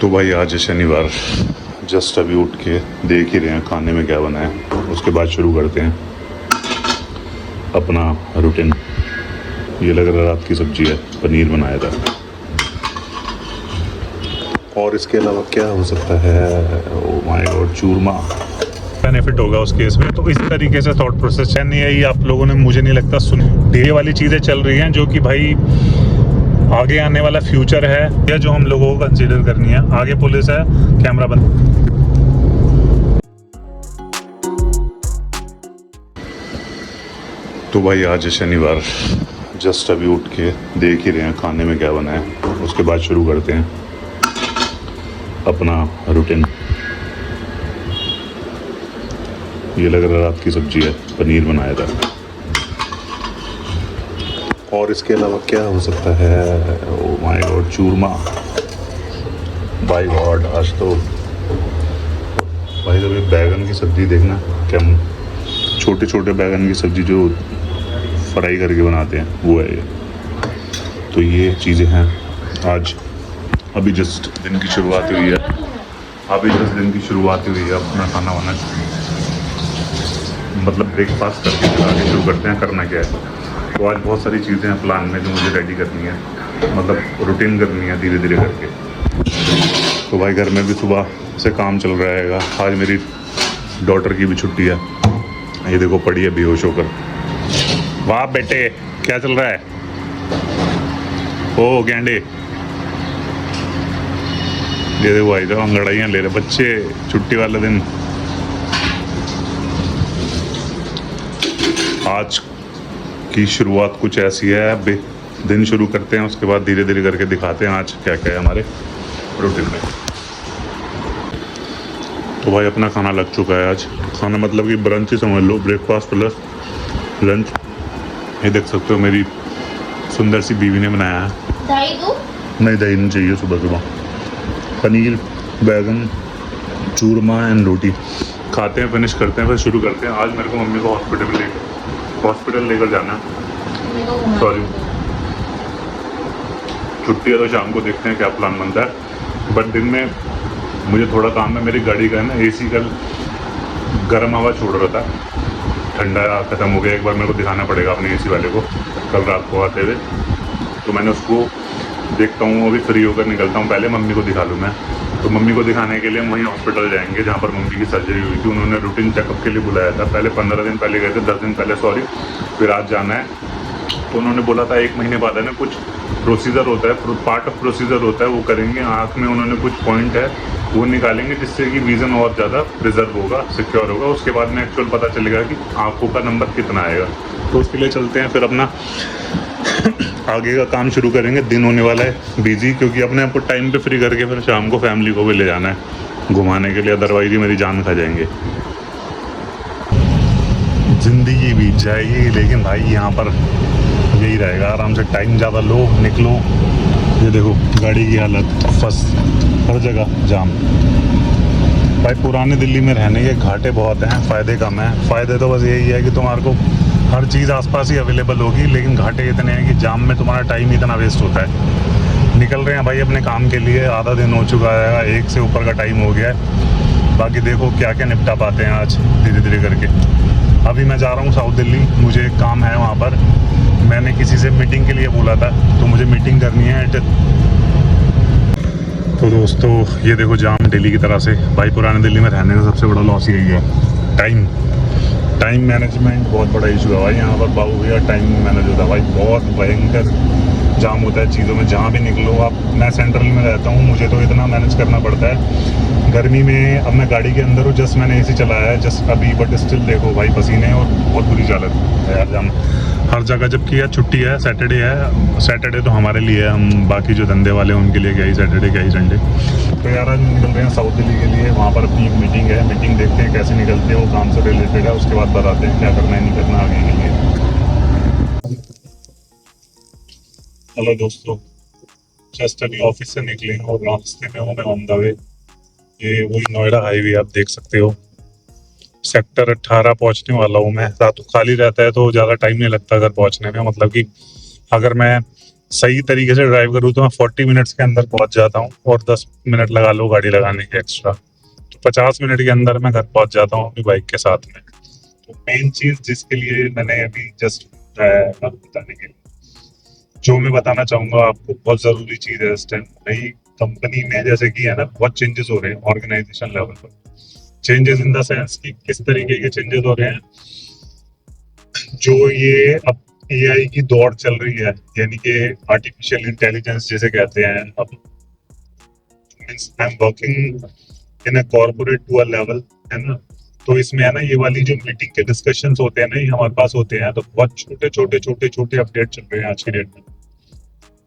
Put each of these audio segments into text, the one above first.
तो भाई आज है शनिवार, जस्ट अभी उठ के देख ही रहे हैं खाने में क्या बना है, उसके बाद शुरू करते हैं अपना रूटीन। ये लग रहा है रात की सब्जी है, पनीर बनाया था। और इसके अलावा क्या हो सकता है? Oh my god, churma. Benefit होगा उस केस में। तो इस तरीके से थॉट प्रोसेस है नहीं है, ये आप लोगों ने मुझे नहीं लगता सुनी। ये वाली चीज़ें चल रही हैं जो कि भाई आगे आने वाला फ्यूचर है या जो हम लोगों को कंसीडर करनी है। आगे पुलिस है, कैमरा बंद। तो भाई आज है शनिवार, जस्ट अभी उठ के देख ही रहे हैं खाने में क्या बना है, उसके बाद शुरू करते हैं अपना रूटीन। ये लग रहा है रात की सब्जी है, पनीर बनाया था। और इसके अलावा क्या हो सकता है? ओ माय गॉड, चूरमा। बाय गॉड, आज तो भाई जब ये बैगन की सब्जी देखना, क्या छोटे छोटे बैगन की सब्जी जो फ्राई करके बनाते हैं वो है ये। तो ये चीज़ें हैं आज। अभी जस्ट दिन की शुरुआत हुई है, अपना खाना वाना मतलब ब्रेकफास्ट करके फिर आगे शुरू करते हैं करना क्या है। तो आज बहुत सारी चीज़ें हैं प्लान में जो मुझे रेडी करनी है, मतलब रूटीन करनी है धीरे धीरे करके। तो भाई घर में भी सुबह से काम चल रहा है। आज मेरी डॉटर की भी छुट्टी है, ये देखो पड़ी है बेहोश होकर। वाह बेटे, क्या चल रहा है? ओ गेंडे, ये देखो भाई साहब अंगड़ाइयाँ ले रहे बच्चे छुट्टी वाले दिन। आज की शुरुआत कुछ ऐसी है, दिन शुरू करते हैं, उसके बाद धीरे धीरे करके दिखाते हैं आज क्या क्या है हमारे रूटीन में। तो भाई अपना खाना लग चुका है। आज खाना मतलब कि ब्रंच ही समझ लो, ब्रेकफास्ट प्लस लंच। ये देख सकते हो मेरी सुंदर सी बीवी ने बनाया है। दही दूं? नहीं, दही नहीं चाहिए। सुबह सुबह पनीर, बैगन, चूरमा एंड रोटी खाते हैं, फिनिश करते हैं, फिर शुरू करते हैं। आज मेरे को मम्मी को हॉस्पिटल लेकर जाना है। सॉरी, छुट्टी है तो शाम को देखते हैं क्या प्लान बनता है। बट दिन में मुझे थोड़ा काम है, मेरी गाड़ी का है ना, एसी कल गर्म हवा छोड़ रहा था, ठंडा ख़त्म हो गया। एक बार मेरे को दिखाना पड़ेगा अपने एसी वाले को कल रात को आते हुए। तो मैंने उसको देखता हूँ, अभी फ्री होकर निकलता हूँ, पहले मम्मी को दिखा लूँ मैं। तो मम्मी को दिखाने के लिए हम वहीं हॉस्पिटल जाएंगे जहाँ पर मम्मी की सर्जरी हुई थी। उन्होंने रूटीन चेकअप के लिए बुलाया था, पहले 15 दिन पहले गए थे, 10 दिन पहले सॉरी। फिर आज जाना है। तो उन्होंने बोला था 1 महीने बाद है ना, कुछ प्रोसीजर होता है, पार्ट ऑफ प्रोसीजर होता है, वो करेंगे। आँख में उन्होंने कुछ पॉइंट है वो निकालेंगे, जिससे कि विज़न और ज़्यादा प्रिजर्व होगा, सिक्योर होगा। उसके बाद में एक्चुअल पता चलेगा कि आँखों का नंबर कितना आएगा। तो उसके लिए चलते हैं, फिर अपना आगे का काम शुरू करेंगे। दिन होने वाला है बिजी, क्योंकि अपने आपको टाइम पे फ्री करके फिर शाम को फैमिली को भी ले जाना है घुमाने के लिए, अदरवाइज ही मेरी जान खा जाएंगे। ज़िंदगी बीत जाएगी, लेकिन भाई यहाँ पर यही रहेगा, आराम से टाइम ज़्यादा लो, निकलो। ये देखो गाड़ी की हालत, फंस हर जगह जाम। भाई पुराने दिल्ली में रहने के घाटे बहुत हैं, फ़ायदे कम हैं। फ़ायदे तो बस यही है कि तुम्हारे को हर चीज़ आसपास ही अवेलेबल होगी, लेकिन घाटे इतने हैं कि जाम में तुम्हारा टाइम ही इतना वेस्ट होता है। निकल रहे हैं भाई अपने काम के लिए, आधा दिन हो चुका है, 1 से ऊपर का टाइम हो गया है। बाकी देखो क्या क्या निपटा पाते हैं आज धीरे धीरे करके। अभी मैं जा रहा हूँ साउथ दिल्ली, मुझे एक काम है वहाँ पर। मैंने किसी से मीटिंग के लिए बोला था, तो मुझे मीटिंग करनी है। तो दोस्तों ये देखो जाम दिल्ली की तरह से। भाई पुराने दिल्ली में रहने का सबसे बड़ा लॉस यही है, टाइम मैनेजमेंट बहुत बड़ा इशू है भाई यहाँ पर। बाबू भैया टाइम मैनेज होता है भाई, बहुत भयंकर जाम होता है चीज़ों में, जहाँ भी निकलो आप। मैं सेंट्रल में रहता हूँ, मुझे तो इतना मैनेज करना पड़ता है गर्मी में। अब मैं गाड़ी के अंदर हूँ, जस्ट मैंने एसी चलाया है जस्ट अभी, बट स्टिल देखो भाई पसीने और बहुत बुरी हालत है यार जाम हर जगह। जबकि यार छुट्टी है, सैटरडे है। सैटरडे तो हमारे लिए है, हम बाकी जो धंधे वाले हैं उनके लिए क्या ही सैटरडे क्या ही संडे। तो यार आज निकल रहे हैं साउथ दिल्ली के लिए, वहाँ पर अपनी एक मीटिंग है। मीटिंग देखते हैं कैसे निकलते हैं, वो काम से रिलेटेड है। उसके बाद बताते हैं क्या करना है नहीं करना आगे के लिए। हेलो दोस्तों, जस्ट अभी ऑफिस से निकले और रास्ते में हूँ मैं ऑन द वे। ये वही नोएडा हाईवे आप देख सकते हो, सेक्टर 18 पहुंचने वाला हूँ मैं। रात को खाली रहता है तो ज़्यादा टाइम नहीं लगता अगर पहुंचने में। मतलब कि अगर मैं सही तरीके से ड्राइव करूँ तो मैं 40 मिनट्स के अंदर पहुंच जाता हूँ, और 10 मिनट लगा लो गाड़ी लगाने के एक्स्ट्रा, तो 50 मिनट के अंदर मैं घर पहुंच जाता हूँ अपनी बाइक के साथ में। तो मेन चीज जिसके लिए मैंने अभी जस्ट आपको बताने के लिए, जो मैं बताना चाहूंगा आपको, बहुत जरूरी चीज है इस टाइम नई कंपनी में, जैसे कि है ना बहुत चेंजेस हो रहे हैं ऑर्गेनाइजेशन लेवल पर। चेंजेस इन द सेंस कि किस तरीके के चेंजेस हो रहे हैं, जो ये अब एआई की दौड़ चल रही है, यानी कि आर्टिफिशियल इंटेलिजेंस जिसे कहते हैं। अब means I am working in a corporate to a level, है ना। तो इसमें है ना ये वाली जो मीटिंग के डिस्कशंस होते हैं ना, ये हमारे पास होते हैं, तो बहुत छोटे अपडेट चल रहे हैं आज की डेट में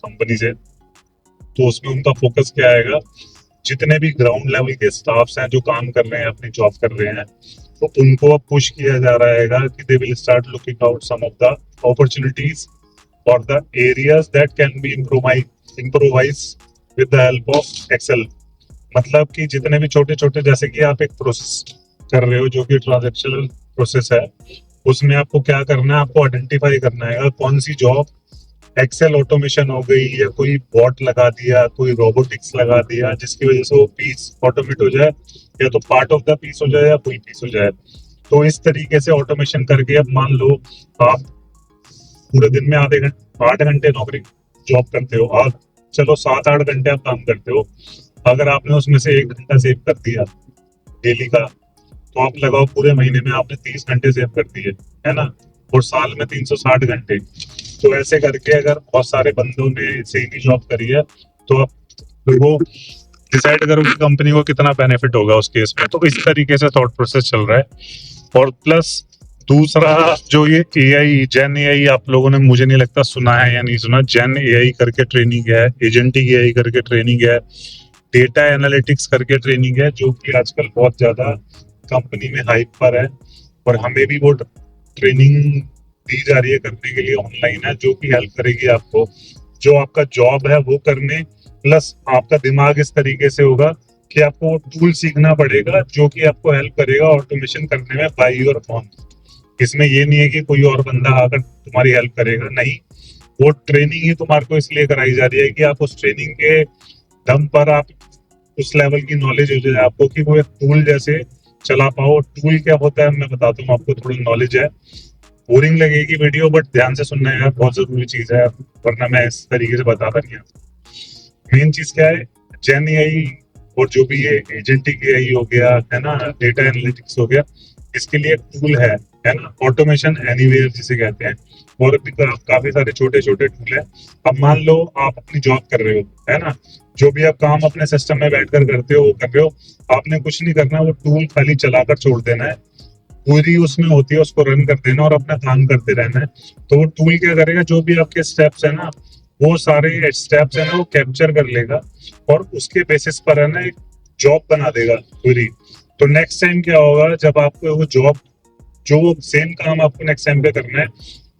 कंपनी से। तो उसमें उनका फोकस क्या आएगा, जितने भी ग्राउंड लेवल के स्टाफ्स हैं जो काम कर रहे हैं, अपनी जॉब कर रहे हैं, तो उनको अब पुश किया जा रहा है कि they will start looking out some of the opportunities और the areas that can be improvise with the help of Excel. मतलब कि जितने भी छोटे छोटे, जैसे कि आप एक प्रोसेस कर रहे हो जो कि ट्रांजेक्शनल प्रोसेस है, उसमें आपको क्या करना है, आपको आइडेंटिफाई करना है कौन सी जॉब एक्सेल ऑटोमेशन हो गई, या कोई बॉट लगा दिया, कोई रोबोटिक्स लगा दिया, जिसकी वजह से वो पीस ऑटोमेट हो जाए, या तो पार्ट ऑफ द पीस हो जाए या फुल पीस हो जाए। तो इस तरीके से ऑटोमेशन करके, अब मान लो आप पूरे दिन में आधे घंटे 8 घंटे नौकरी जॉब करते हो आप, चलो 7-8 घंटे आप काम करते हो, अगर आपने उसमें से 1 घंटा सेव कर दिया डेली का, तो आप लगाओ पूरे महीने में आपने 30 घंटे सेव कर दिए, है ना। और साल में 360 घंटे। तो ऐसे करके अगर बहुत सारे बंदों ने सेम ही जॉब करी है, तो आप फिर वो डिसाइड करो कि कंपनी को कितना बेनिफिट होगा उस केस में। तो इस तरीके से थॉट प्रोसेस चल रहा है। और प्लस दूसरा, जो ये एआई, जेन एआई, आप लोगों ने मुझे नहीं लगता सुना है या नहीं सुना, जेन एआई करके ट्रेनिंग है, एजेंटिक एआई करके ट्रेनिंग है, डेटा एनालिटिक्स करके ट्रेनिंग है, जो कि आजकल बहुत ज्यादा कंपनी में हाइप पर है। और हमें भी वो ट्रेनिंग दी जा रही है करने के लिए, ऑनलाइन है, जो कि हेल्प करेगी आपको जो आपका जॉब है वो करने। प्लस आपका दिमाग इस तरीके से होगा कि आपको टूल सीखना पड़ेगा जो कि आपको हेल्प करेगा ऑटोमेशन करने में बाई योर ओन। इसमें ये नहीं है कि कोई और बंदा आकर तुम्हारी हेल्प करेगा, नहीं। वो ट्रेनिंग ही तुम्हारे को इसलिए कराई जा रही है कि आप उस ट्रेनिंग के दम पर आप उस लेवल की नॉलेज हो जाए आपको कि वो एक टूल जैसे चला पाओ। टूल क्या होता है मैं बताता हूँ आपको, थोड़ी नॉलेज है। बोरिंग लगेगी वीडियो, बट ध्यान से सुनना है, बहुत जरूरी चीज है, वरना मैं इस तरीके से बताता नहीं। मेन चीज क्या है, जेन एआई और जो भी ये एजेंटिक एआई हो गया, है ना, डेटा एनालिटिक्स हो गया, इसके लिए टूल है ना, ऑटोमेशन एनीवेयर जिसे कहते हैं। और भी काफी सारे छोटे छोटे टूल है। अब मान लो आप अपनी जॉब कर रहे हो, है ना, जो भी आप काम अपने सिस्टम में बैठकर करते हो वो कर रहे हो, आपने कुछ नहीं करना, वो टूल खाली चलाकर छोड़ देना है, पूरी उसमें होती है उसको रन कर देना और अपना काम करते रहना है। तो वो टूल क्या करेगा, जो भी आपके स्टेप्स है ना, वो सारे स्टेप्स है ना वो कैप्चर कर लेगा, और उसके बेसिस पर है ना एक जॉब बना देगा पूरी। तो नेक्स्ट टाइम क्या होगा, जब आपको वो जॉब, जो वो सेम काम आपको नेक्स्ट टाइम पे करना है,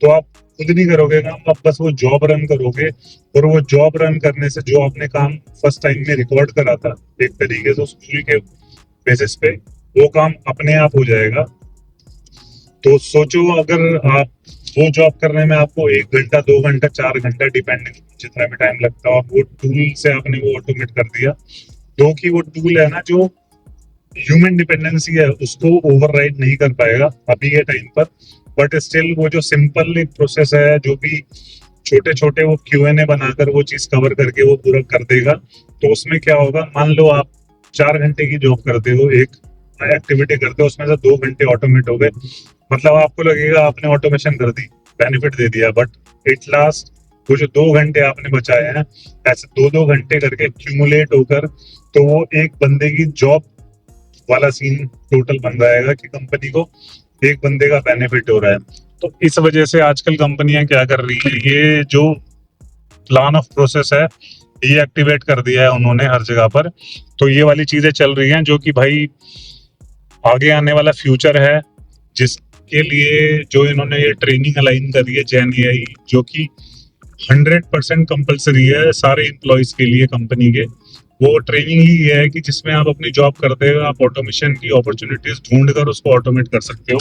तो आप खुद नहीं करोगे काम, आप बस वो जॉब रन करोगे। और वो जॉब रन करने से जो आपने काम फर्स्ट टाइम में रिकॉर्ड करा था एक तरीके से उस टूल के बेसिस पे, वो काम अपने आप हो जाएगा। तो सोचो, अगर आप वो जॉब करने में आपको 1 घंटा, 2 घंटा, 4 घंटा, डिपेंडिंग जितना भी टाइम लगता है, और वो टूल से आपने वो ऑटोमेट कर दिया, तो कि वो टूल है ना जो ह्यूमन डिपेंडेंसी है उसको ओवरराइड नहीं कर पाएगा अभी के टाइम पर। बट स्टिल वो जो सिंपल एक प्रोसेस है, जो भी छोटे छोटे वो क्यूएनए बनाकर वो चीज कवर करके वो पूरा कर देगा। तो उसमें क्या होगा, मान लो आप 4 घंटे की जॉब करते हो, एक एक्टिविटी करते हो, उसमें से 2 घंटे ऑटोमेट हो गए, मतलब आपको लगेगा आपने ऑटोमेशन कर दी, बेनिफिट दे दिया, बट इट लास्ट वो जो 2 घंटे आपने बचाए हैं, ऐसे 2-2 घंटे करके एक्यूमुलेट होकर, तो वो एक बंदे की जॉब वाला सीन टोटल बन जाएगा कि कंपनी को एक बंदे का बेनिफिट हो रहा है। तो इस वजह से आजकल कंपनियां क्या कर रही है, ये जो प्लान ऑफ प्रोसेस है ये एक्टिवेट कर दिया है उन्होंने हर जगह पर। तो ये वाली चीजें चल रही हैं, जो कि भाई आगे आने वाला फ्यूचर है, जिसके लिए जो इन्होंने ये ट्रेनिंग अलाइन करी है जेन एआई, जो कि 100% कंपलसरी है सारे एम्प्लॉयज के लिए कंपनी के। वो ट्रेनिंग ही ये है कि जिसमें आप अपनी जॉब करते हो, आप ऑटोमेशन की अपॉर्चुनिटीज ढूंढ कर उसको ऑटोमेट कर सकते हो,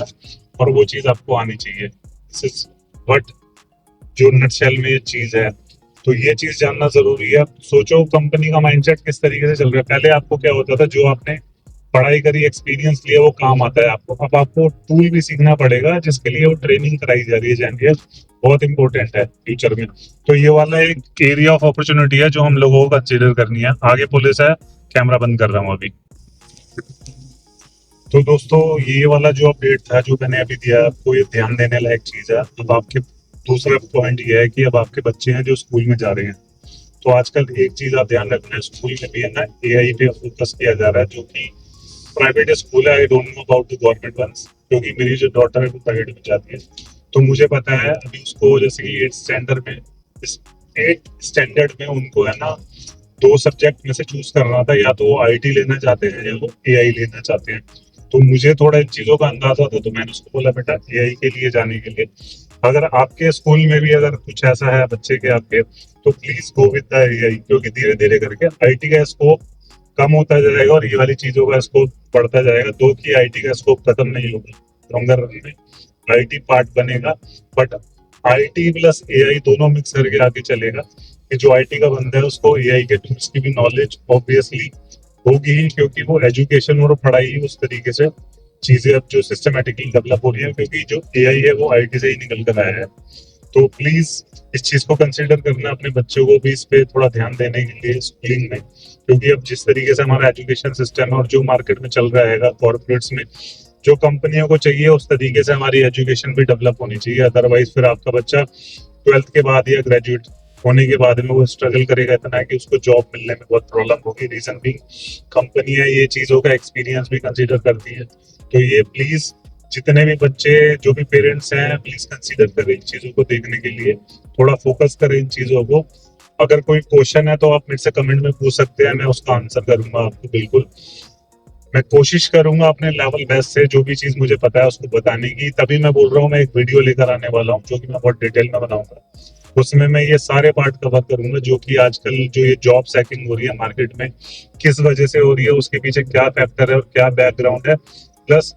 और वो चीज आपको आनी चाहिए। दिस इज व्हाट जो नटशेल में ये चीज है। तो ये चीज जानना जरूरी है। सोचो कंपनी का माइंडसेट किस तरीके से चल रहा है। पहले आपको क्या होता था, जो आपने पढ़ाई करी, एक्सपीरियंस लिया, वो काम आता है आपको। अब आपको टूल भी सीखना पड़ेगा, जिसके लिए वो ट्रेनिंग कराई जा रही है, जानिए बहुत इंपॉर्टेंट है फ्यूचर में। तो ये वाला एक एरिया ऑफ अपॉर्चुनिटी है जो हम लोगों को कंसिडर करनी है। आगे पुलिस है, कैमरा बंद कर रहा हूँ अभी। तो दोस्तों, ये वाला जो अपडेट था जो मैंने अभी दिया आपको, ये ध्यान देने लायक चीज है। अब आपके दूसरा पॉइंट ये है कि अब आपके बच्चे हैं जो स्कूल में जा रहे हैं, तो आजकल एक चीज आप ध्यान रखना, स्कूल में भी है ना एआई पे फोकस किया जा रहा है, जो कि प्राइवेट स्कूल है। I don't know about the government ones, क्योंकि मेरी जो डॉटर है वो प्राइवेट में जाती है, तो मुझे पता है। अभी उसको जैसे कि 8 स्टैंडर्ड में उनको है ना 2 सब्जेक्ट में से चूज करना था, या तो वो आईटी लेना चाहते हैं या वो एआई लेना चाहते हैं। तो मुझे थोड़ा इन चीजों का अंदाजा था, तो मैंने उसको बोला बेटा एआई के लिए जाने के लिए, अगर आपके स्कूल में भी अगर कुछ ऐसा है बच्चे के आपके, तो please go with the AI, क्योंकि धीरे धीरे करके आईटी का स्कोप कम होता जाएगा और ये वाली चीजों का स्कोप बढ़ता जाएगा। दो की आईटी का स्कोप खत्म नहीं होगा, लॉन्गर रन में आईटी पार्ट बनेगा, बट आईटी प्लस एआई दोनों मिक्स करके आगे चलेगा। कि जो आईटी का बंदा है उसको एआई के टूल्स की भी नॉलेज ऑब्वियसली होगी ही, क्योंकि वो एजुकेशन और पढ़ाई उस तरीके से चीजें अब जो सिस्टमेटिकली डेवलप हो रही है, क्योंकि जो एआई है वो आईटी से ही निकल कर आया है। तो प्लीज इस चीज को कंसिडर करना, अपने बच्चों को भी इस पे थोड़ा ध्यान देने के लिए स्कूलिंग में, क्योंकि अब जिस तरीके से हमारा एजुकेशन सिस्टम है और जो मार्केट में चल रहा है कॉर्पोरेट्स में, जो कंपनियों को चाहिए उस तरीके से हमारी एजुकेशन भी डेवलप होनी चाहिए। अदरवाइज फिर आपका बच्चा 12th के बाद या ग्रेजुएट होने के बाद में वो स्ट्रगल करेगा इतना कि उसको जॉब मिलने में बहुत प्रॉब्लम होगी। रीजन भी कंपनी है ये चीजों का एक्सपीरियंस भी कंसीडर करती है। तो ये प्लीज जितने भी बच्चे, जो भी पेरेंट्स हैं, प्लीज कंसीडर करें इन चीजों को देखने के लिए, थोड़ा फोकस करें इन चीजों को। अगर कोई क्वेश्चन है तो आप मेरे से कमेंट में पूछ सकते हैं, मैं उसका आंसर करूंगा आपको। बिल्कुल मैं कोशिश करूंगा अपने लेवल बेस्ट से जो भी चीज मुझे पता है उसको बताने की। तभी मैं बोल रहा हूँ मैं एक वीडियो लेकर आने वाला हूँ, जो कि मैं बहुत डिटेल में बनाऊंगा। उसमें मैं ये सारे पार्ट कवर करूंगा, जो कि आजकल जो ये जॉब सैकिंग हो रही है मार्केट में, किस वजह से हो रही है, उसके पीछे क्या फैक्टर है और क्या बैकग्राउंड है। प्लस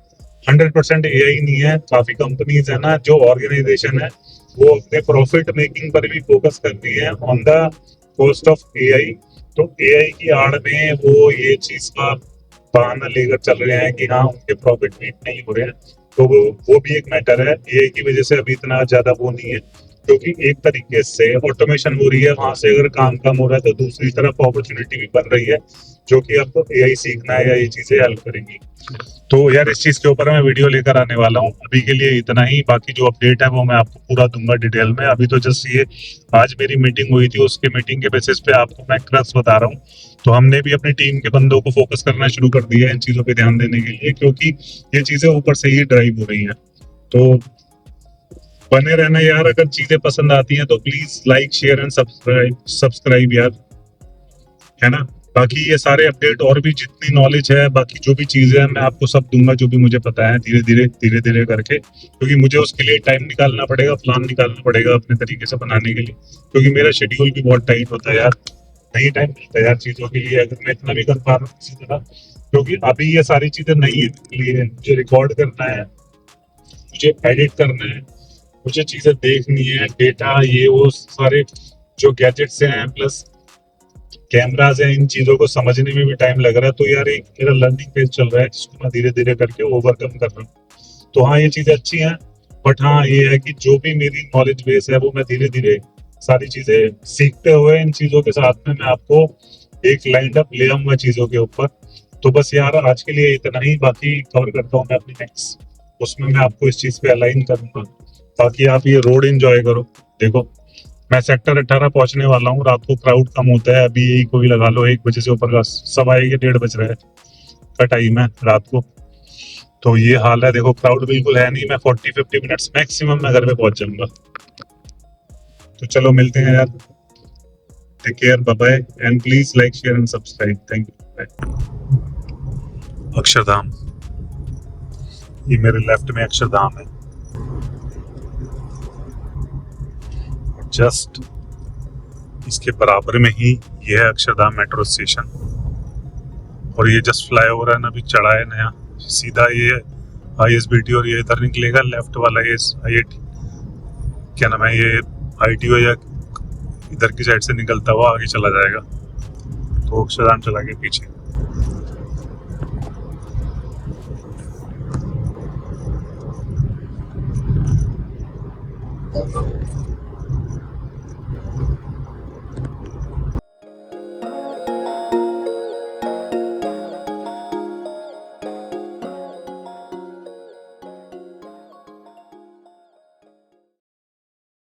100% एआई नहीं है, काफी कंपनीज है ना, जो ऑर्गेनाइजेशन है वो अपने प्रॉफिट मेकिंग पर भी फोकस करती है on the cost of AI. तो एआई की आड़ में वो ये चीज का बहाना लेकर चल रहे हैं कि हाँ उनके प्रॉफिट मीट नहीं हो रहे हैं। तो वो भी एक मैटर है। एआई की वजह से अभी इतना ज्यादा वो नहीं है, क्योंकि एक तरीके से ऑटोमेशन हो रही है, वहां से अगर काम कम हो रहा है तो दूसरी तरफ अपॉर्चुनिटी भी बन रही है, जो कि आपको एआई सीखना है या ये चीजें हेल्प करेंगी। तो यार इस चीज के ऊपर मैं वीडियो लेकर आने वाला हूँ। अभी के लिए इतना ही, बाकी जो अपडेट है वो मैं आपको पूरा दूंगा डिटेल में। अभी तो जस्ट ये आज मेरी मीटिंग हुई थी, उसके मीटिंग के बेसिस पे आपको मैं क्रक्स बता रहा हूँ। तो हमने भी अपनी टीम के बंदों को फोकस करना शुरू कर दिया है इन चीजों पे ध्यान देने के लिए, क्योंकि ये चीजें ऊपर से ही ड्राइव हो रही हैं। तो बने रहना यार, अगर चीजें पसंद आती हैं तो please like share and subscribe यार, है ना। बाकी ये सारे अपडेट और भी जितनी नॉलेज है, बाकी जो भी चीजें हैं, मैं आपको सब दूंगा जो भी मुझे पता है, धीरे धीरे करके, क्योंकि मुझे उसके लिए टाइम निकालना पड़ेगा, प्लान निकालना पड़ेगा अपने तरीके से बनाने के लिए, क्योंकि मेरा शेड्यूल भी बहुत टाइट होता है यार, नहीं टाइम मिलता है यार चीजों के लिए, अगर मैं इतना भी कर पा रहा हूँ किसी तरह। क्योंकि अभी ये सारी चीजें नहीं है मेरे लिए, मुझे रिकॉर्ड करना है, मुझे एडिट करना है, मुझे चीजें देखनी है, डेटा ये वो सारे जो गैजेट्स हैं, प्लस कैमराज है, इन चीजों को समझने में भी टाइम लग रहा है। तो यार एक मेरा लर्निंग फेज चल रहा है, जिसको मैं धीरे धीरे करके ओवरकम कर रहा हूँ। तो हाँ ये चीजें अच्छी हैं, बट हाँ ये है कि जो भी मेरी नॉलेज बेस है वो मैं धीरे धीरे सारी चीजें सीखते हुए, इन चीजों के साथ में मैं आपको एक लाइन अप ले आऊंगा चीजों के ऊपर। तो बस यार आज के लिए इतना ही, बाकी कवर करता हूँ मैं अपनी नेक्स्ट, उसमें मैं आपको इस चीज पे अलाइन करूंगा, ताकि आप ये रोड एंजॉय करो। देखो मैं सेक्टर 18 पहुंचने वाला हूँ, रात को क्राउड कम होता है, अभी यही कोई लगा लो 1 बजे से ऊपर का, 1:15 1:30 बज रहा है का टाइम है रात को। तो ये हाल है, देखो क्राउड बिल्कुल है नहीं, मैं 40-50 मिनट्स मैक्सिमम मैं घर पे पहुंच जाऊंगा। तो चलो मिलते हैं यार, take care, bye bye, and please like share and subscribe, thank you. Akshardham, ये मेरे लेफ्ट में अक्षरधाम है, जस्ट इसके बराबर में ही ये है अक्षरधाम मेट्रो स्टेशन, और ये जस्ट फ्लाईओवर है ना, अभी चढ़ा है नया, सीधा ये ISBT और ये इधर निकलेगा, लेफ्ट वाला ये IIT क्या नाम है, ये ITO या इधर की साइड से निकलता हुआ आगे चला जाएगा। तो अक्षरधाम चला गया पीछे।